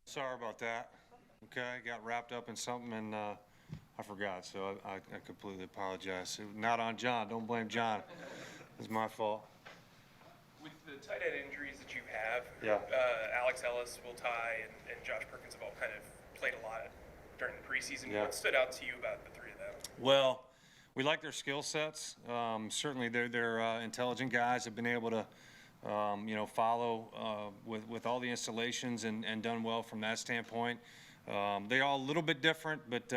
Sorry about that. Okay, got wrapped up in something and I forgot, so I completely apologize. Not on John. Don't blame John. It's my fault. With the tight end injuries that you have, Yeah. Alex Ellis, Will Tye, and Josh Perkins have all kind of played a lot during the preseason. Yeah. What stood out to you about the three of them? Well, we like their skill sets. Certainly, they're intelligent guys. Have been able to, follow with all the installations and done well from that standpoint. They all a little bit different, but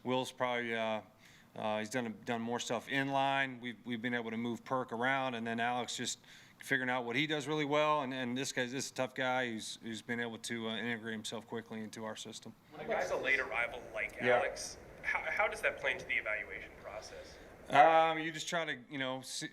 Will's probably he's done more stuff in line. We've been able to move Perk around, and then Alex just figuring out what he does really well. And this is a tough guy who's been able to integrate himself quickly into our system. When a guy's a late arrival like Yeah. Alex, how does that play into the evaluation process? You just try to,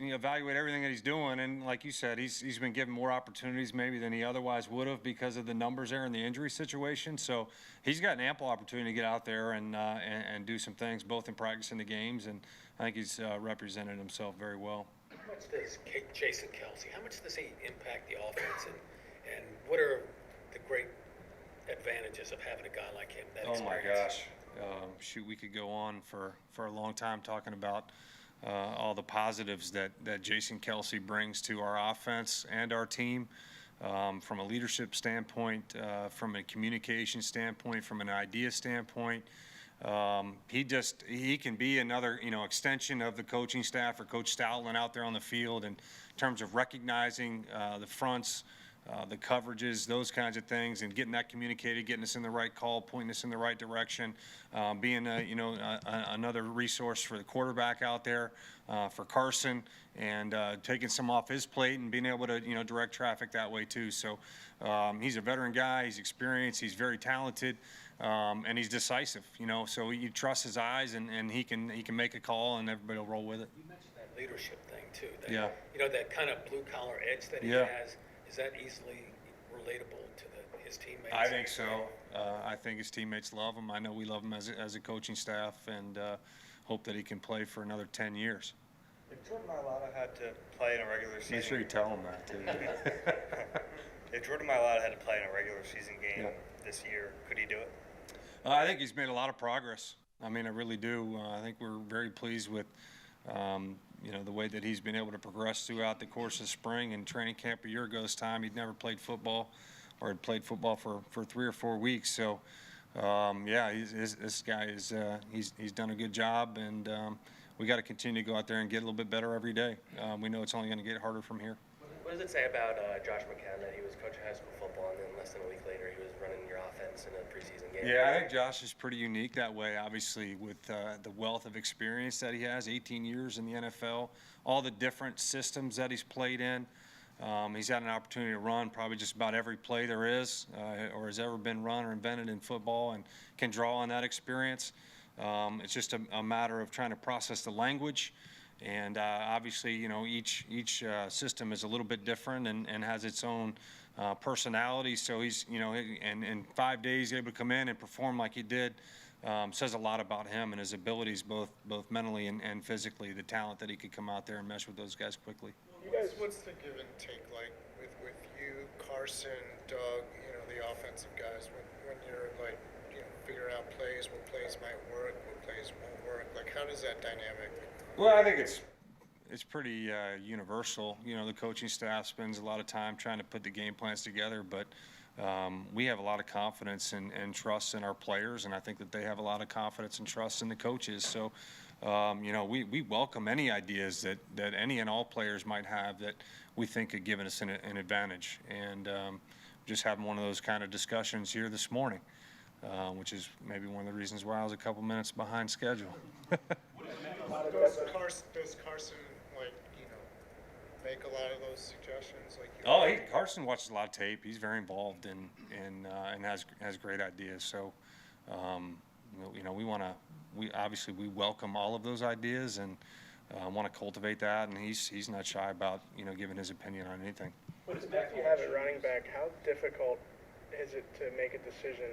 evaluate everything that he's doing, and like you said, he's been given more opportunities maybe than he otherwise would have because of the numbers there and the injury situation. So he's got an ample opportunity to get out there and do some things, both in practice and the games, and I think he's represented himself very well. How much does Jason Kelce, how much does he impact the offense, and what are the great advantages of having a guy like him? Oh my gosh. We could go on for a long time talking about all the positives that Jason Kelce brings to our offense and our team, from a leadership standpoint, from a communication standpoint, from an idea standpoint. He can be another, extension of the coaching staff or Coach Stoutland out there on the field in terms of recognizing the fronts, the coverages, those kinds of things, and getting that communicated, getting us in the right call, pointing us in the right direction, being another resource for the quarterback out there, for Carson, and taking some off his plate and being able to direct traffic that way too. So he's a veteran guy, he's experienced, he's very talented, and he's decisive. So you trust his eyes, and he can make a call, and everybody will roll with it. You mentioned that leadership thing too. That, Yeah. That kind of blue collar edge that he Yeah. has. Is that easily relatable to his teammates? I think so. I think his teammates love him. I know we love him as a coaching staff, and hope that he can play for another 10 years. If Jordan Mailata had to play in a regular season, Make sure you tell him that too. if Jordan Mailata had to play in a regular season game Yeah. this year, could he do it? I think he's made a lot of progress. I mean, I really do. I think we're very pleased with, the way that he's been able to progress throughout the course of spring and training camp. A year ago this time, he'd never played football or had played football for 3 or 4 weeks. So, this guy is he's done a good job, and we got to continue to go out there and get a little bit better every day. We know it's only going to get harder from here. What does it say about Josh McCown that he was coaching high school football and then less than a week later he was running your offense in a preseason game? Yeah, I think Josh is pretty unique that way, obviously, with the wealth of experience that he has, 18 years in the NFL, all the different systems that he's played in. He's had an opportunity to run probably just about every play there is or has ever been run or invented in football, and can draw on that experience. It's just a matter of trying to process the language. And obviously, each system is a little bit different and has its own personality. So he's, and in 5 days able to come in and perform like he did, says a lot about him and his abilities, both mentally and physically. The talent that he could come out there and mesh with those guys quickly. You guys, what's the give and take like with you, Carson, Doug, the offensive guys, when you're like, figuring out plays, what plays might work, what plays won't work? Like, how does that dynamic? Well, I think it's pretty universal. The coaching staff spends a lot of time trying to put the game plans together, but we have a lot of confidence and trust in our players, and I think that they have a lot of confidence and trust in the coaches. So, we welcome any ideas that any and all players might have that we think could give us an advantage. And just having one of those kind of discussions here this morning, which is maybe one of the reasons why I was a couple minutes behind schedule. Does Carson make a lot of those suggestions? Carson watches a lot of tape. He's very involved and has great ideas. So, we obviously welcome all of those ideas and want to cultivate that. And he's not shy about giving his opinion on anything. With the depth you have at running back, how difficult is it to make a decision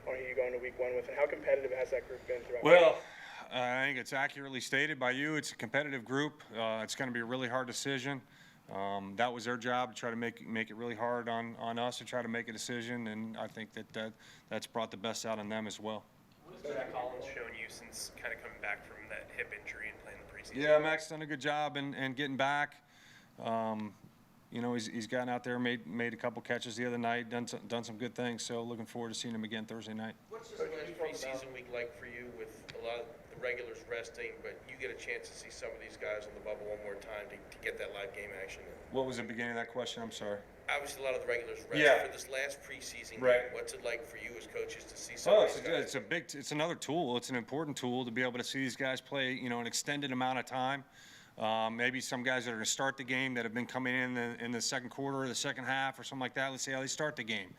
on who you go into week one with, and how competitive has that group been throughout? Well, I think it's accurately stated by you. It's a competitive group. It's going to be a really hard decision. That was their job, to try to make it really hard on us to try to make a decision, and I think that's brought the best out in them as well. What has Jack Collins shown you since kind of coming back from that hip injury and playing the preseason? Yeah, Mac's done a good job in getting back. You know, he's gotten out there, made a couple catches the other night, done some good things. So looking forward to seeing him again Thursday night. What's this last preseason week like for you with a lot of the regulars resting, but you get a chance to see some of these guys on the bubble one more time to get that live game action? What was the beginning of that question? I'm sorry. Obviously, a lot of the regulars rest Yeah. for this last preseason Right. game. What's it like for you as coaches to see some Oh, of these guys? it's another tool. It's an important tool to be able to see these guys play, you know, an extended amount of time. Maybe some guys that are going to start the game that have been coming in the second quarter or the second half or something like that. Let's see how they start the game.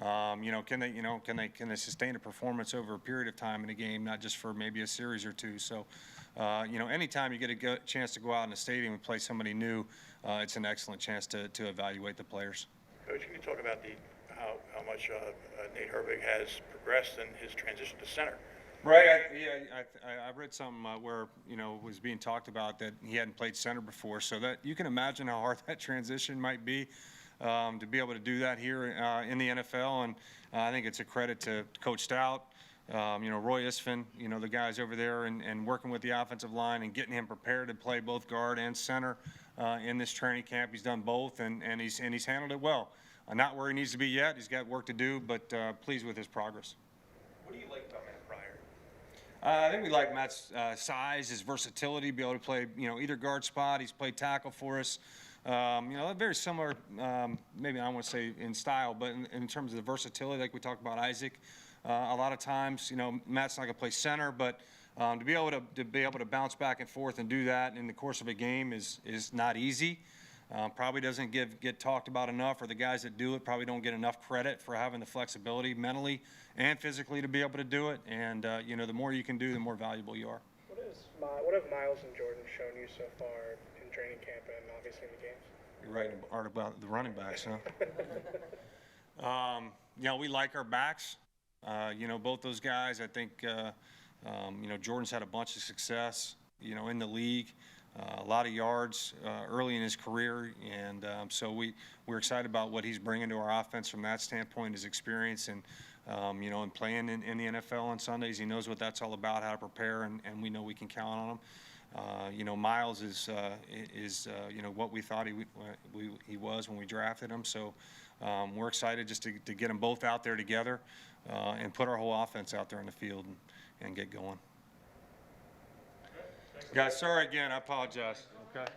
You know, can they sustain a performance over a period of time in a game, not just for maybe a series or two. So, you know, anytime you get a chance to go out in the stadium and play somebody new, it's an excellent chance to evaluate the players. Coach, can you talk about how much Nate Herbig has progressed in his transition to center? Right. I read something where, you know, was being talked about that he hadn't played center before, so that you can imagine how hard that transition might be to be able to do that here in the NFL. And I think it's a credit to Coach Stout, you know, Roy Isfin, you know, the guys over there, and working with the offensive line and getting him prepared to play both guard and center in this training camp. He's done both, and he's handled it well. Not where he needs to be yet. He's got work to do, but pleased with his progress. What do you like about Matt Pryor? I think we like Matt's size, his versatility, be able to play, you know, either guard spot. He's played tackle for us. You know, very similar, maybe I don't want to say in style, but in terms of the versatility, like we talked about Isaac, a lot of times, you know, Matt's not going to play center, but to be able to bounce back and forth and do that in the course of a game is not easy. Probably doesn't get talked about enough, or the guys that do it probably don't get enough credit for having the flexibility mentally and physically to be able to do it. And you know, the more you can do, the more valuable you are. What have Miles and Jordan shown you so far in training camp and obviously in the games? You're right, Art, about the running backs, huh? You know, we like our backs. You know, both those guys. I think you know, Jordan's had a bunch of success, you know, in the league. A lot of yards early in his career, and so we're excited about what he's bringing to our offense from that standpoint, his experience, and you know, and playing in the NFL on Sundays. He knows what that's all about, how to prepare, and we know we can count on him. You know, Miles is you know, what we thought he was when we drafted him. So we're excited just to get them both out there together and put our whole offense out there in the field and get going. Guys, sorry again. I apologize. Okay.